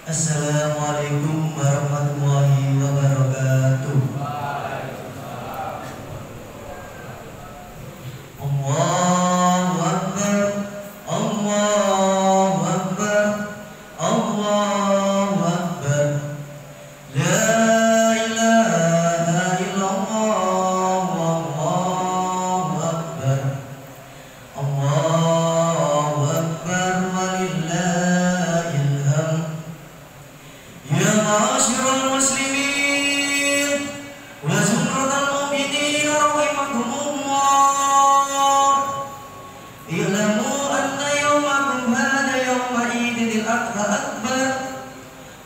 Assalamualaikum warahmatullahi wabarakatuh. Allahu Akbar, Allahu Akbar, Allahu Akbar. La ilaha illallah, Allahu Akbar, Allahu Akbar, walillahil hamd. Ya ma'asyiral muslimin wa zumratal mu'minin rahimakumullah, i'lamu anna yawmakum hadha yawma idil adha akbar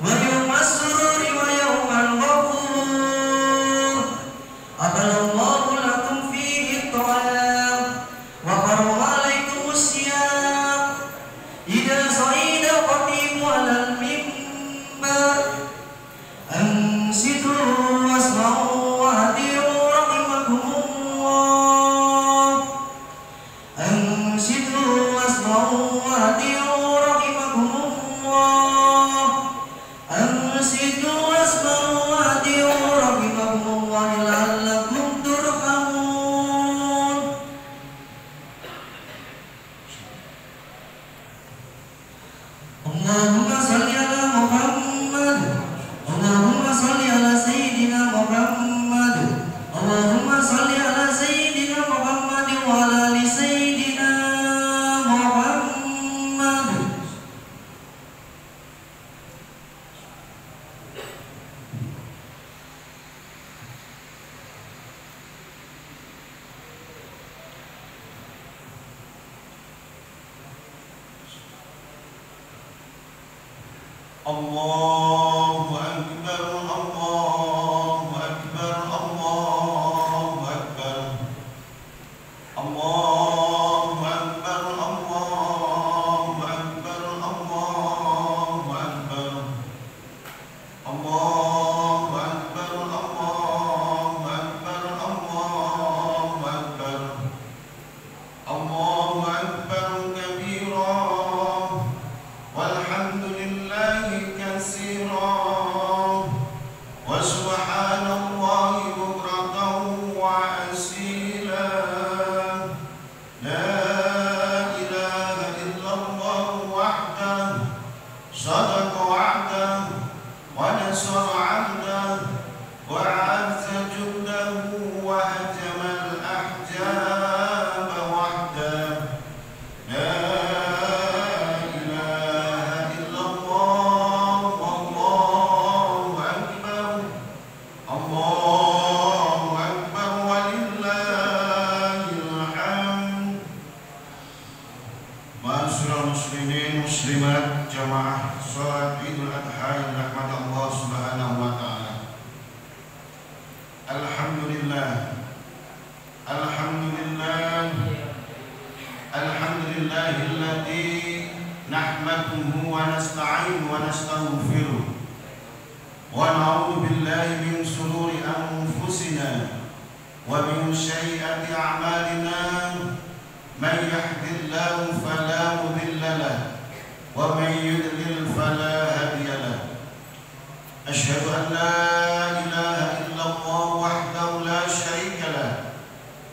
wa yawma sururi wa yawmal ghafur. Abalallahu lakum fihi ta'am wa qarwa alaikumus siyam idza sa'ida qatimu alal mimbar. Ansitu wasma'u wa hadiru rahimakumullah. Ansitu wasma'u wa hadiru rahimakumullah. Ansitu wasma'u wa hadiru rahimakumullah la'allakum turhamun. Allahumma salli ala Muhammad, Allahumma salli ala Sayyidina Muhammad, Allahumma salli ala Sayyidina Muhammad wa ala ali Sayyidina Muhammad. Allahu Akbar, Allahu Akbar, Allahu Akbar, Allahu Akbar, Allahu Akbar, Allahu Akbar, Allahu Akbar, Allahu Akbar, Allahu Akbar, Allahu Akbar kabira walhamdulillahi katsira wa subhanallahi bukratan wa asila. La ilaha illallah wahdahu sadaqa wa'dahu wa nasara 'abdahu wa 'azza jundahu wa hajama al-ahzaba wahdahu. La ilaha illallah, Allahu Akbar, Allahu Akbar, walillahil hamd. Ma'asyiral muslimin muslimat jamaah salat Idul Adha yang dirahmati Allah Subhanahu wa taala. Alhamdulillah. Alhamdulillah. Alhamdulillahilladzi nahmaduhu wa nasta'inu wa nastaghfiruh wa na'udzu billahi min shururi anfusina wa min sayyiati a'malina. Man yahdihillahu fala mudilla lahu wa man yudlil fala hadiya lahu. Asyhadu an la ilaha illallah wahdahu la syarika lahu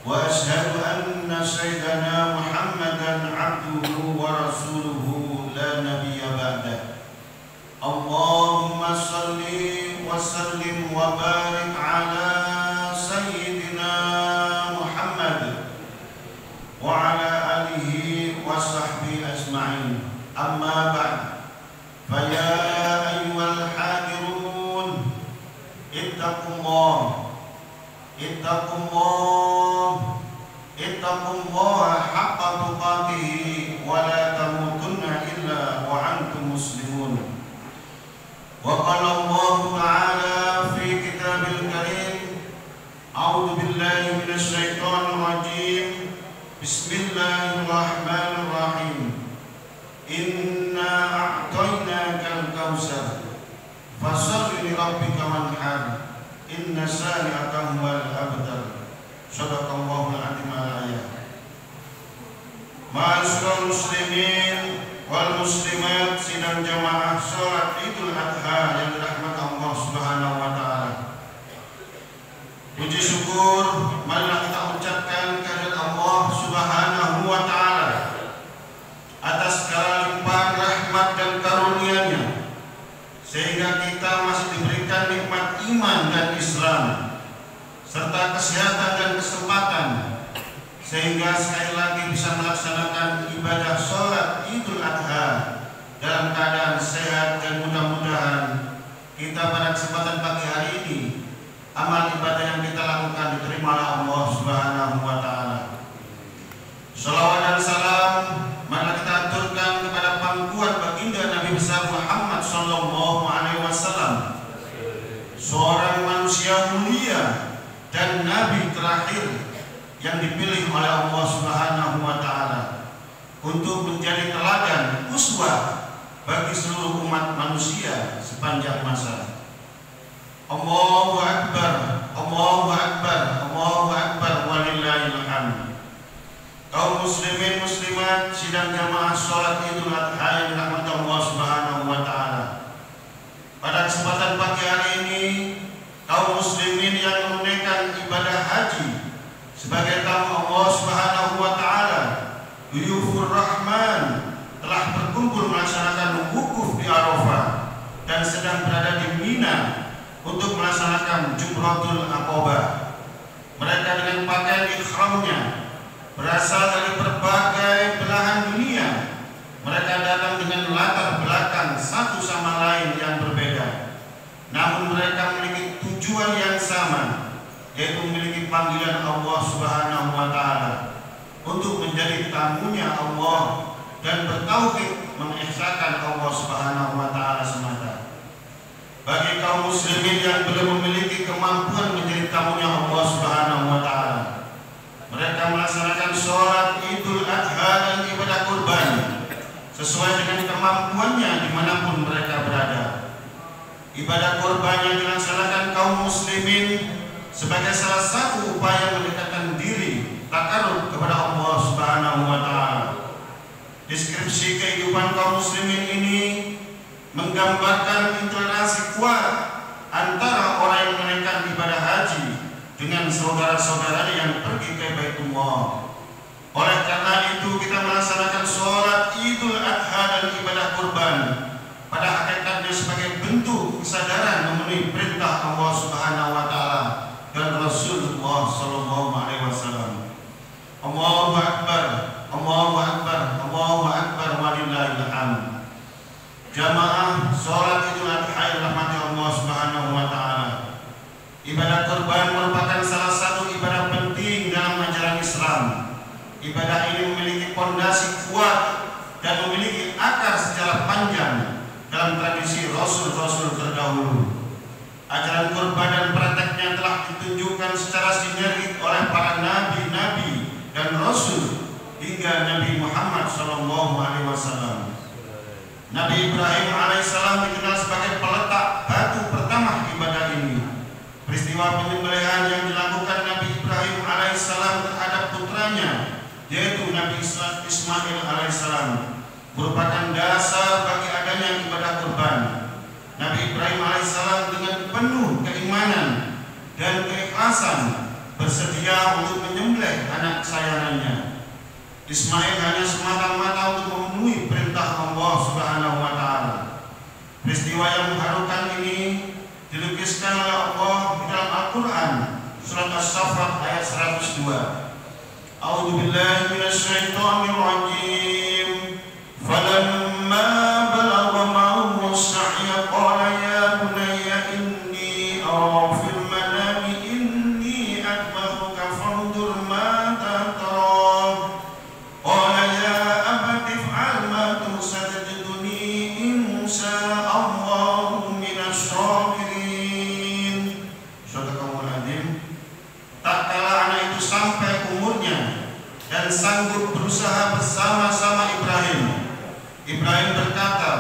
wa asyhadu anna sayyidana Muhammadan abduhu wa rasuluhu la nabiyya ba'dah. Allahumma salli wa sallim wa barik ala sayyidina Muhammad wa ala alihi wa sahbihi ajma'in. Amma ba'd. Fa ya ayyuhal hadirun ittaqullah, ittaqullah, ittaqullaha haqqa tuqatih wa la tamutunna illa wa antum muslimun. Wa qala Allah ta'ala fi kitabil karim, a'udzu billahi minasy syaithanir rajim. Bismillahirrahmanirrahim. Inna a'tainakal kautsar fasholli li rabbika wanhar inna shani'aka huwal abtar. Shadaqallahul azim al-ayat. Ma'asyiral muslimin wal muslimat sidang jamaah salat Idul Adha yang dirahmati Allah Subhanahu wa taala. Puji syukur marilah kita ucapkan kehadirat Allah Subhanahu wa taala atas segala limpahan rahmat dan karunia-Nya, sehingga kita masih diberikan nikmat iman dan Islam serta kesehatan dan kesempatan, sehingga sekali lagi bisa melaksanakan ibadah sholat Idul Adha dalam keadaan sehat, dan mudah-mudahan kita pada kesempatan pagi hari ini amal ibadah yang kita lakukan diterima oleh Allah Subhanahu wa taala. Shalawat dan salam mari kita aturkan kepada pangkuan baginda Nabi besar Muhammad sallallahu alaihi wasallam, seorang manusia mulia dan nabi terakhir yang dipilih oleh Allah Subhanahu wa taala untuk menjadi teladan uswah bagi seluruh umat manusia sepanjang masa. Allahu akbar, Allahu akbar, Allahu akbar, walillahil hamd. Kaum muslimin muslimat sidang jamaah salat Idul Adha yang dirahmati Allah Subhanahu wa taala. Pada kesempatan pagi hari ini, kaum muslimin yang menunaikan ibadah haji sebagai tamu Allah Subhanahu wa taala, Duyufur Rahman, telah berkumpul melaksanakan wukuf di Arafah dan sedang berada di Mina untuk melaksanakan Jumratul Aqabah. Mereka dengan pakaian ihramnya berasal dari berbagai belahan dunia. Mereka datang dengan latar belakang satu sama lain yang berbeda, namun mereka memiliki tujuan yang sama, yaitu memiliki panggilan Allah Subhanahu wa taala untuk menjadi tamunya Allah dan bertauhid mengesahkan Allah Subhanahu wa taala semata. Bagi kaum muslimin yang belum memiliki kemampuan menjadi tamunya Allah Subhanahu wa taala, mereka melaksanakan sholat Idul Adha dan ibadah kurban sesuai dengan kemampuannya dimanapun mereka berada. Ibadah kurban yang dilaksanakan kaum muslimin sebagai salah satu upaya mendekatkan diri takarrub kepada Allah Subhanahu wa taala. Deskripsi kehidupan kaum muslimin ini menggambarkan interaksi kuat antara orang yang menunaikan ibadah haji dengan saudara-saudaranya yang pergi ke Baitullah. Oleh karena itu kita melaksanakan sholat Idul Adha dan ibadah kurban pada hakikatnya sebagai bentuk kesadaran memenuhi perintah Allah Subhanahu wa taala dan Rasulullah sallallahu alaihi wasallam. Allahu akbar, Allahu akbar, Allahu akbar, walillahil hamd. Jamaah sholat Idul Adha yang dirahmati Allah Subhanahu wa taala. Ibadah kurban merupakan salah satu ibadah penting dalam ajaran Islam. Ibadah ini memiliki fondasi kuat dan memiliki akar sejarah panjang dalam tradisi Rasul-Rasul terdahulu. Ajaran kurban dan prakteknya telah ditunjukkan secara sinergis oleh para nabi-nabi dan rasul hingga Nabi Muhammad SAW. Nabi Ibrahim alaihissalam dikenal sebagai peletak batu pertama ibadah ini. Peristiwa penyembelihan yang dilakukan Nabi Ibrahim alaihissalam terhadap putranya, yaitu Nabi Ismail alaihissalam, merupakan dasar bagi adanya ibadah kurban. Nabi Ibrahim alaihissalam dengan penuh keimanan dan keikhlasan bersedia untuk menyembelih anak kesayangannya. Ismail hanya semata-mata untuk memenuhi perintah Allah Subhanahu wa taala. Peristiwa yang mengharukan ini dilukiskan oleh Allah di dalam Al-Qur'an surat As-Saffat ayat 102. A'udzu billahi minasyaitonir rajim. Falamma balagha ma'ahu as-sa'ya qala ya bunayya inni ara fil manami inni adbahuka fanzur ma tara. Qala ya abati if'al ma tusatajiduni insya'allahu minasy shakirin. Sadaqallahul adzim. Tak kala anak itu sampai umurnya dan sanggup berusaha bersama-sama Ibrahim. Ibrahim berkata,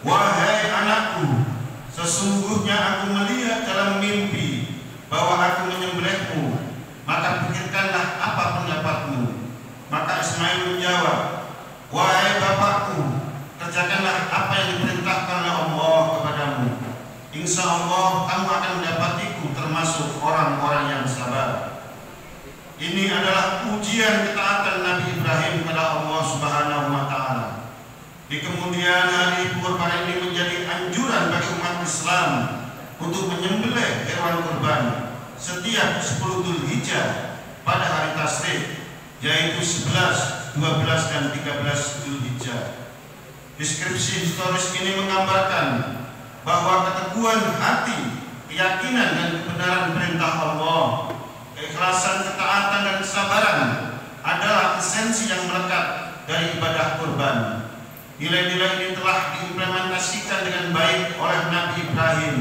"Wahai anakku, sesungguhnya aku melihat dalam mimpi bahwa aku menyembelihmu, maka pikirkanlah apa pendapatmu." Maka Ismail menjawab, "Wahai bapakku, kerjakanlah apa yang diperintahkan oleh Allah kepadamu." insya Allah kamu akan mendapatiku termasuk orang-orang yang sabar. Ini adalah ujian ketaatan Nabi Ibrahim kepada Allah Subhanahu wa Ta'ala. Di kemudian hari kurban ini menjadi anjuran bagi umat Islam untuk menyembelih hewan kurban setiap 10 Dzulhijjah pada hari Tasyrik, yaitu 11, 12 dan 13 Dzulhijjah. Deskripsi historis ini menggambarkan bahwa keteguhan hati, keyakinan dan kebenaran perintah Allah, keikhlasan, ketaatan dan kesabaran adalah esensi yang melekat dari ibadah kurban. Nilai-nilai ini telah diimplementasikan dengan baik oleh Nabi Ibrahim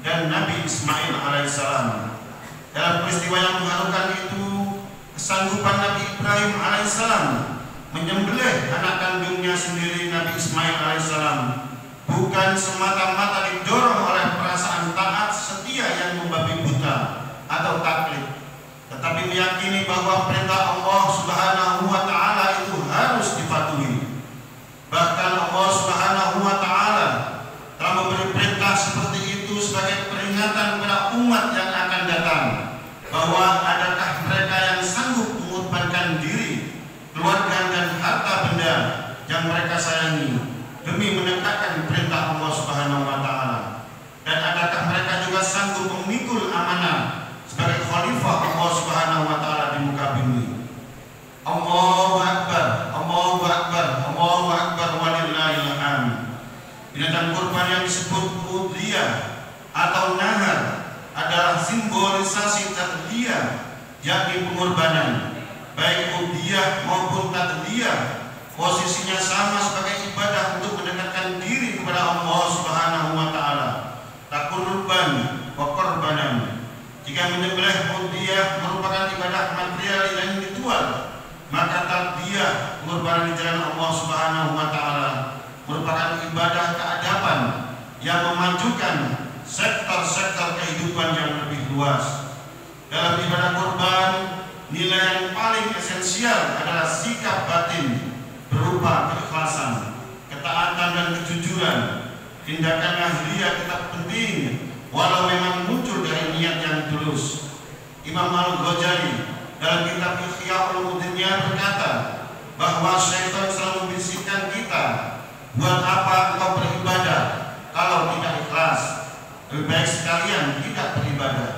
dan Nabi Ismail alaihissalam. Dalam peristiwa yang mengharukan itu, kesanggupan Nabi Ibrahim alaihissalam menyembelih anak kandungnya sendiri Nabi Ismail alaihissalam bukan semata-mata didorong oleh perasaan taat setia yang membabi buta atau taklid, tetapi meyakini bahwa perintah Allah Subhanahu wa Ta'ala itu harus dipatuhi. Bahkan Allah Subhanahu wa Ta'ala telah memberi perintah seperti itu sebagai peringatan kepada umat yang akan datang, bahwa adakah mereka yang sanggup mengorbankan diri, keluarga dan harta benda yang mereka sayangi demi menegakkan perintah Allah Subhanahu wa Ta'ala, dan adakah mereka juga sanggup memikul amanah sebagai khalifah Allah Subhanahu wa Ta'ala di muka bumi. Allahu Akbar, Allahu Akbar, Allahu Akbar, walillahil hamd. Binatang kurban yang disebut udhiyah atau nahar adalah simbolisasi tadliyah, yakni pengorbanan. Baik udhiyah maupun tadliyah posisinya sama sebagai ibadah untuk mendekatkan diri kepada Allah Subhanahu wa Ta'ala. Taqurruban wa qurbanan. Jika menyembelih udhiyah merupakan ibadah material yang ritual, maka tadliyah, pengorbanan di jalan Allah Subhanahu wa Ta'ala, merupakan ibadah keadaban yang memajukan sektor-sektor kehidupan yang lebih luas. Dalam ibadah kurban, nilai yang paling esensial adalah sikap batin berupa keikhlasan, ketaatan dan kejujuran. Tindakan lahiriah tetap penting walau memang muncul dari niat yang tulus. Imam Al-Ghazali dalam kitab Ihya Ulumuddinnya berkata bahwa syaitan selalu membisikkan kita, buat apa engkau beribadah kalau tidak ikhlas? Lebih baik sekalian tidak beribadah.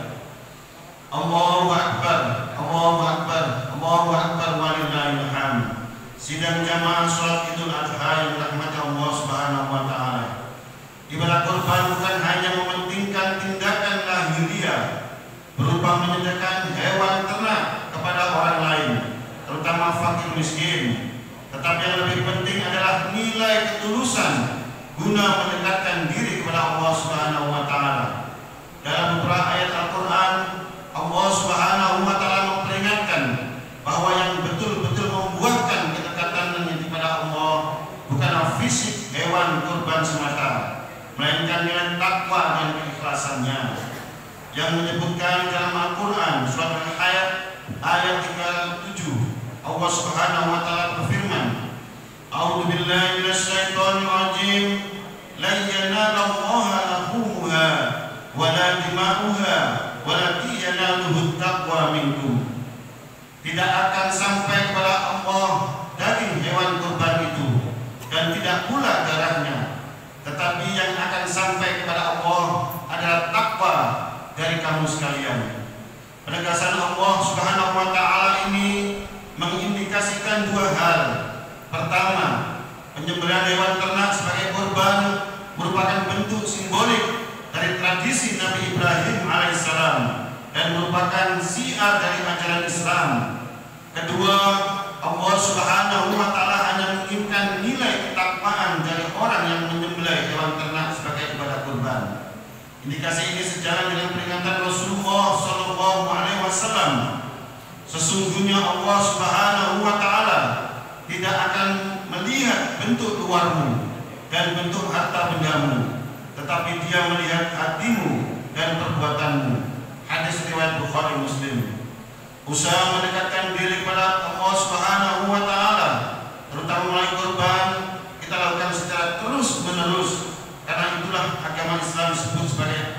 Allahu Akbar, Allahu Akbar, Allahu Akbar, walillahil hamd. Sidang jamaah sholat Idul Adha yang dirahmati Allah Subhanahu wa Ta'ala. Ibadah kurban bukan hanya mementingkan tindakan lahiriah berupa menyediakan hewan ternak kepada orang lain, terutama fakir miskin, tetapi yang lebih penting adalah nilai ketulusan guna mendekatkan diri kepada Allah Subhanahu wa Ta'ala. Dalam beberapa ayat Al-Quran, Allah Subhanahu wa Ta'ala memperingatkan bahwa yang betul-betul membuahkan kedekatan kepada Allah bukanlah fisik hewan kurban semata, melainkan nilai takwa dan keikhlasannya. Yang menyebutkan dalam Al-Quran surat Al-Hayat ayat 37, Allah Subhanahu wa Ta'ala berfirman, A'udzu billahi minasyaitonir rajim, lan yanalallaha luhumuha wala dima'uha walakin yanaluhu taqwa minkum. Tidak akan sampai kepada Allah daging hewan kurban itu dan tidak pula darahnya, tetapi yang akan sampai kepada Allah adalah takwa dari kamu sekalian. Penegasan Allah Subhanahu wa Ta'ala ini mengindikasikan dua hal. Pertama, penyembelihan hewan ternak sebagai kurban merupakan bentuk simbolik dari tradisi Nabi Ibrahim alaihissalam dan merupakan syiar dari ajaran Islam. Kedua, Allah Subhanahu wa Ta'ala hanya menginginkan nilai ketakwaan dari orang yang menyembelih hewan ternak sebagai ibadah kurban. Indikasi ini sejalan dengan peringatan Rasulullah SAW. Sesungguhnya Allah Subhanahu wa Ta'ala tidak akan melihat bentuk luarmu dan bentuk harta bendamu, tetapi Dia melihat hatimu dan perbuatanmu. Hadis riwayat Bukhari Muslim. Usaha mendekatkan diri kepada Allah Subhanahu wa Ta'ala, terutama melalui kurban, kita lakukan secara terus menerus, karena itulah agama Islam disebut sebagai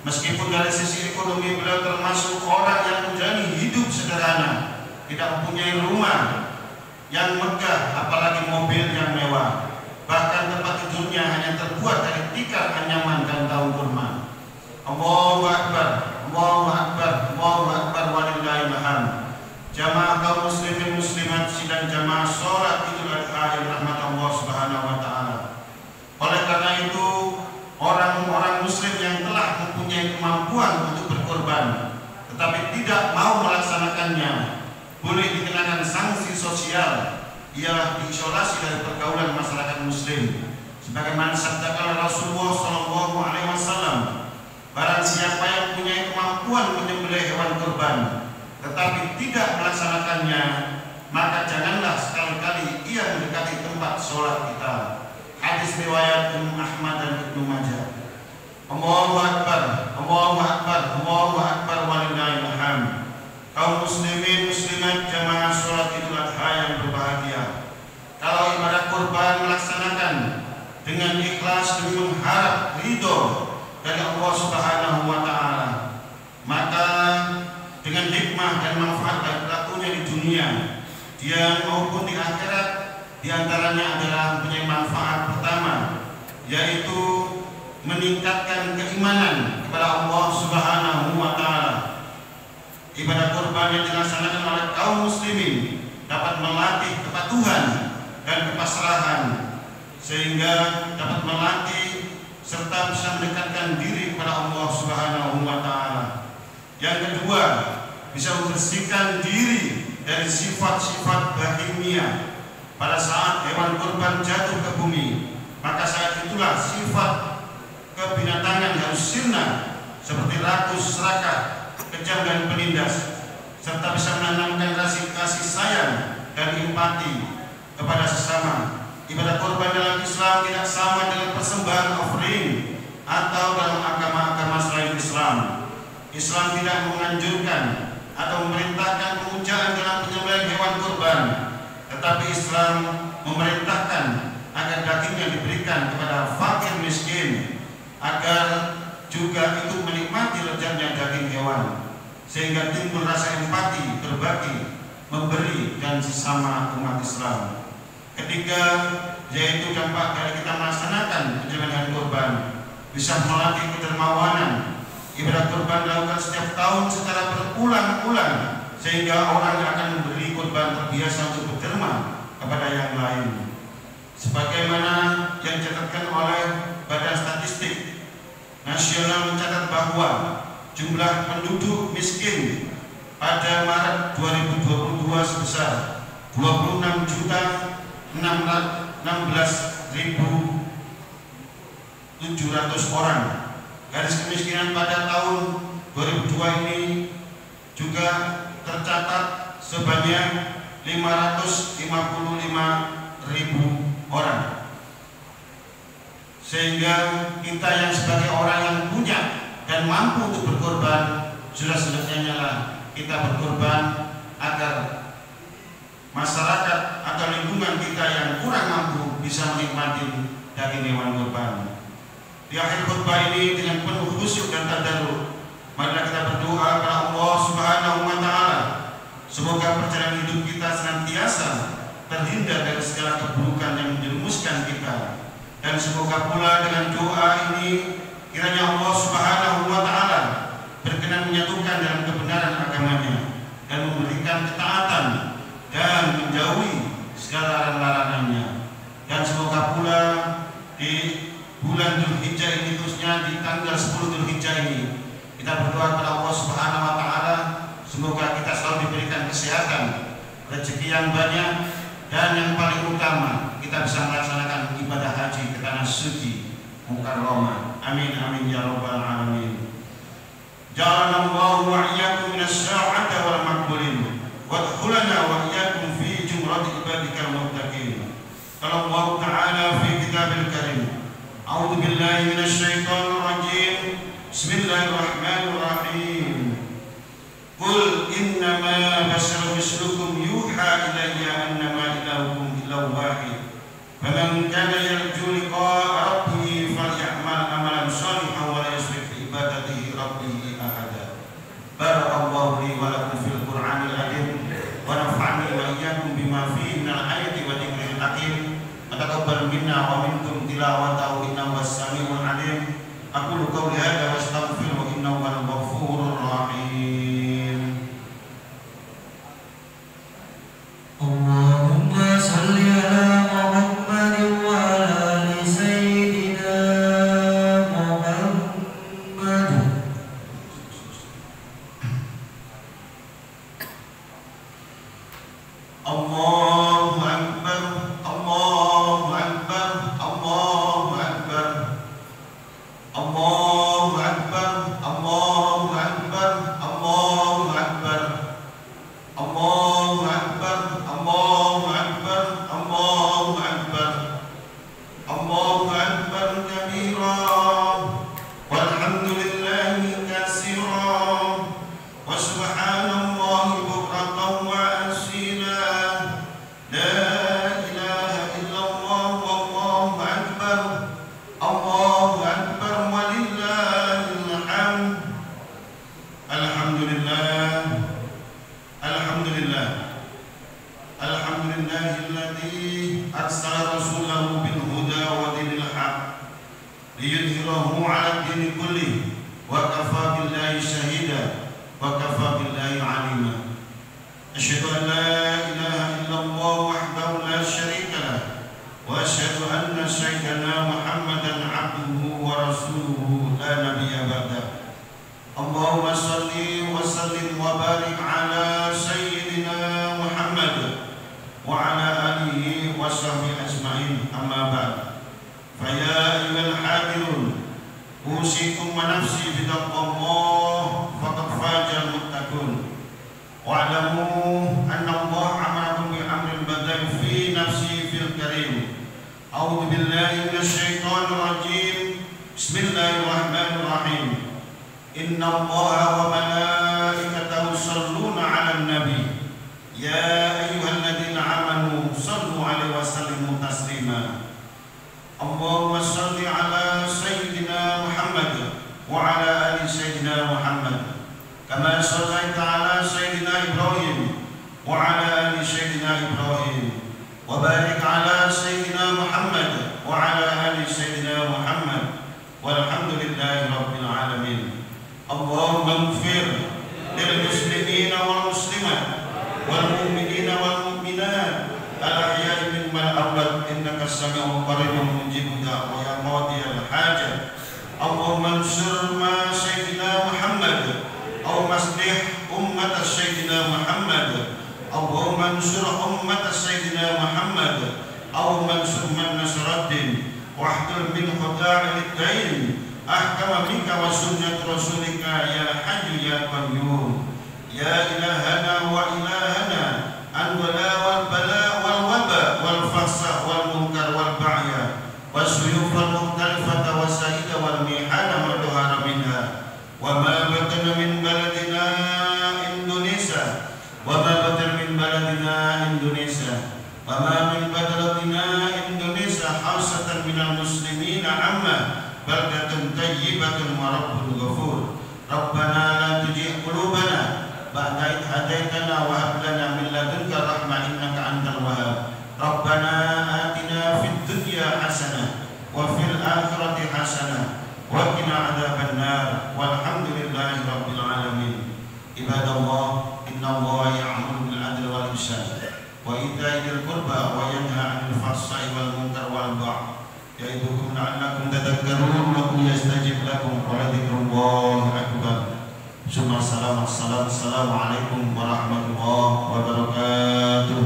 Meskipun dari sisi ekonomi beliau termasuk orang yang menjalani hidup sederhana, tidak mempunyai rumah yang megah, apalagi mobil yang mewah. Bahkan tempat tidurnya hanya terbuat dari tikar anyaman dan daun kurma. Allahu Akbar, Allahu Akbar, Allahu Akbar, walillahil hamd. Jamaah kaum muslimin muslimat sidang jamaah sholat Idul Adha yang rahmat Allah Subhanahu wa taala. Oleh karena itu, orang-orang muslim yang telah mempunyai kemampuan untuk berkorban tetapi tidak mau melaksanakannya boleh dikenakan sanksi sosial, ialah diisolasi dari pergaulan masyarakat muslim. Sebagaimana sabda Rasulullah SAW, barang siapa yang mempunyai kemampuan menyembelih hewan kurban tetapi tidak melaksanakannya, maka janganlah sekali-kali ia mendekati tempat sholat kita. Hadis riwayat Imam Ahmad dan Ibnu Majah. Allahu Akbar, Allahu Akbar, Allahu Akbar, walillahil hamd. Kaum muslimin muslimat jamaah sholat Idul Adha yang berbahagia, kalau ibadah kurban melaksanakan dengan ikhlas demi mengharap ridho dari Allah Subhanahu wa taala, maka dengan hikmah dan manfaat bagi pelakunya di dunia dia maupun di akhirat, diantaranya adalah mempunyai manfaat pertama, yaitu meningkatkan keimanan kepada Allah Subhanahu wa taala. Ibadah kurban yang dilaksanakan oleh kaum muslimin dapat melatih kepatuhan dan kepasrahan, sehingga dapat melatih serta bisa mendekatkan diri kepada Allah Subhanahu wa taala. Yang kedua, bisa membersihkan diri dari sifat-sifat bahimia. Pada saat hewan kurban jatuh ke bumi, maka saat itulah sifat kebinatangan harus sirna, seperti rakus, serakah, kejam dan penindas, serta bisa menanamkan kasih sayang dan empati kepada sesama. Ibadah kurban dalam Islam tidak sama dengan persembahan offering atau dalam agama-agama selain Islam. Islam tidak menganjurkan atau memerintahkan pemujaan dalam penyembelihan hewan kurban, tetapi Islam memerintahkan agar dagingnya diberikan kepada fakir miskin, agar juga ikut menikmati lezatnya daging hewan, sehingga timbul rasa empati, berbagi, memberi dan sesama umat Islam. Ketiga, yaitu dampak dari kita melaksanakan penyembelihan kurban bisa melatih kedermawanan. Ibadah kurban dilakukan setiap tahun secara berulang-ulang, sehingga orang yang akan memberi kurban terbiasa untuk berderma kepada yang lain. Sebagaimana yang dicatatkan oleh Badan Statistik Nasional mencatat bahwa jumlah penduduk miskin pada Maret 2022 sebesar 26.016.700 orang. Garis kemiskinan pada tahun 2002 ini juga tercatat sebanyak 555.000 orang. Sehingga kita yang sebagai orang yang punya dan mampu untuk berkorban, sudah selesainya lah kita berkorban agar masyarakat atau lingkungan kita yang kurang mampu bisa menikmati daging hewan kurban. Di akhir khutbah ini dengan penuh khusyuk dan tadarruk, marilah kita berdoa kepada Allah Subhanahu wa taala, semoga perjalanan hidup kita senantiasa terhindar dari segala keburukan yang menjerumuskan kita. Dan semoga pula dengan doa ini kiranya Allah Subhanahu wa taala berkenan menyatukan dalam kebenaran agamanya dan memberikan ketaatan dan menjauhi segala larangan-larangannya. Dan semoga pula di bulan Dzulhijjah ini, khususnya di tanggal 10 Dzulhijjah ini, kita berdoa kepada Allah Subhanahu wa taala semoga kita selalu diberikan kesehatan, rezeki yang banyak, dan yang paling utama kita bisa melaksanakan ibadah haji ke tanah suci Mukarramah. Amin amin ya rabbal alamin. Ja'alallahu wa iyyakum minas sa'ati wal maqbulin wa adkhulna wa iyyakum fi jumrati ibadikal muttaqin. Qala Allah ta'ala fi kitabil karim. A'udzu billahi minasy syaithanir rajim. Bismillahirrahmanirrahim. Qul innama basyaru mislukum yuha ilayya annama ilahukum ilahun wahid. Faman kana yarju liqa'a rabbih falyamal amalan shalihan wa la yusyrik bi ibadatihi iyyakum bima fihi minal ayati wa dzikril hakim. Taqabbal minna wa minkum tilawatahu innahu was-sami'ul 'alim. Aqulu qawli hadza wa astaghfiruhu innahu huwal ghafurur rahim. Allahumma shalli ala Muhammadin wa ala ali sayyidina Muhammad. Allahu akbar, Allahu akbar, Allahu akbar. Allahu akbar, Allahu akbar, Allahu akbar. Allahu akbar, Allahu akbar, Allahu akbar. Allahu akbar kabira walhamdulillahi katsira wa subhanallahi bukratan wa asila. La ilaha illallah wallahu akbar. Allahu akbar walillahil hamd. Alhamdulillah. Alhamdulillah. Alhamdulillahilladzi arsala rasulahu bil huda wa dinil haq liyudhhirahu 'ala ad-dini kullihi wa kafa billahi shahida wa kafa billahi 'alima. Asyhadu an la ilaha illallah wahdahu la syarika lah wa asyhadu anna sayyidana Muhammadan 'abduhu wa rasuluhu la nabiyya ba'da. Allahumma salli wa sallim wa barik ala sayyidina Muhammad wa ala alihi wa sahbihi ajma'in, amma ba'd. Fa ya ayyuhal hadirun, usikum wa nafsi bi taqwallah faqad fazal muttaqun. Wa'lamu anna Allah amarakum bi amrin bada'i fi nafsi fil karim. A'udzu billahi minasy syaithanir rajim. Bismillahirrahmanirrahim. Inna Allaha wa malaikatahu yusholluna 'alan nabi. Ya ayyuhalladzina amanu shallu 'alaihi wa sallimu taslima. Allahumma shalli 'ala sayyidina Muhammad wa 'ala ali sayyidina Muhammad kama shallaita 'ala sayyidina Ibrahim wa 'ala ali sayyidina Ibrahim wa barik 'ala sayyidina Muhammad wa 'ala ali sayyidina Muhammad walhamdulillahi rabbil alamin. Allahumma ighfir lil muslimina wal muslimat wal mu'minina wal mu'minat al ahya'i minhum wal amwat innaka as-sami'ul qaribun mujibud da'wa ya qadiyal hajat. Allahumma ansur ma sayyidina Muhammad aw maslih ummat sayyidina Muhammad. Allahumma ansur ummat sayyidina Muhammad aw mansur man nasraddin wahdul min khuda'il dain ahkama minka wa sunnat rasulika ya hayyu ya qayyum. Ya ilahana wa ilahana anwala wal bala wal waba wal fahsah wal munkar wal ba'ya wasyuyuf wal mukhtalifata wa sa'ida wal mihana wa duhara minha wa ma batana min baladina Indonesia wa ma batana min baladina Indonesia wa ma min baladina Indonesia khasatan minal muslimina amma baldatun tayyibatun wa rabbul ghafur. Rabbana la tujigh qulubana ba'da idh hadaitana wa hab lana min ladunka rahmah innaka antal wahhab. Rabbana atina fid dunya hasanah wa fil akhirati hasanah wa qina adzaban nar walhamdulillahi rabbil alamin. Ibadallah, innallaha ya'muru bil adli wal ihsan wa ita'i dzil qurba wa yanha 'anil fahsya'i wal munkar wal baghi ya'idukum la'allakum tadhakkarun wa qul yastajib lakum wa dzikrullahi akbar. Assalamualaikum warahmatullahi wabarakatuh.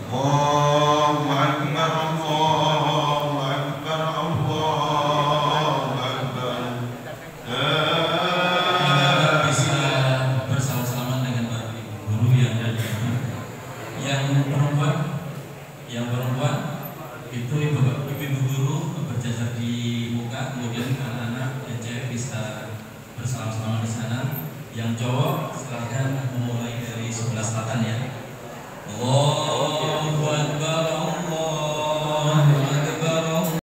Allahu akbar, Allahu akbar, Allahu akbar. Bisa bersama-sama dengan para guru yang ada. Yang perempuan itu ibu guru berjajar di muka, kemudian anak-anak dan cewek bisa bersama-sama di sana. Yang cowok silahkan memulai dari sebelah selatan ya.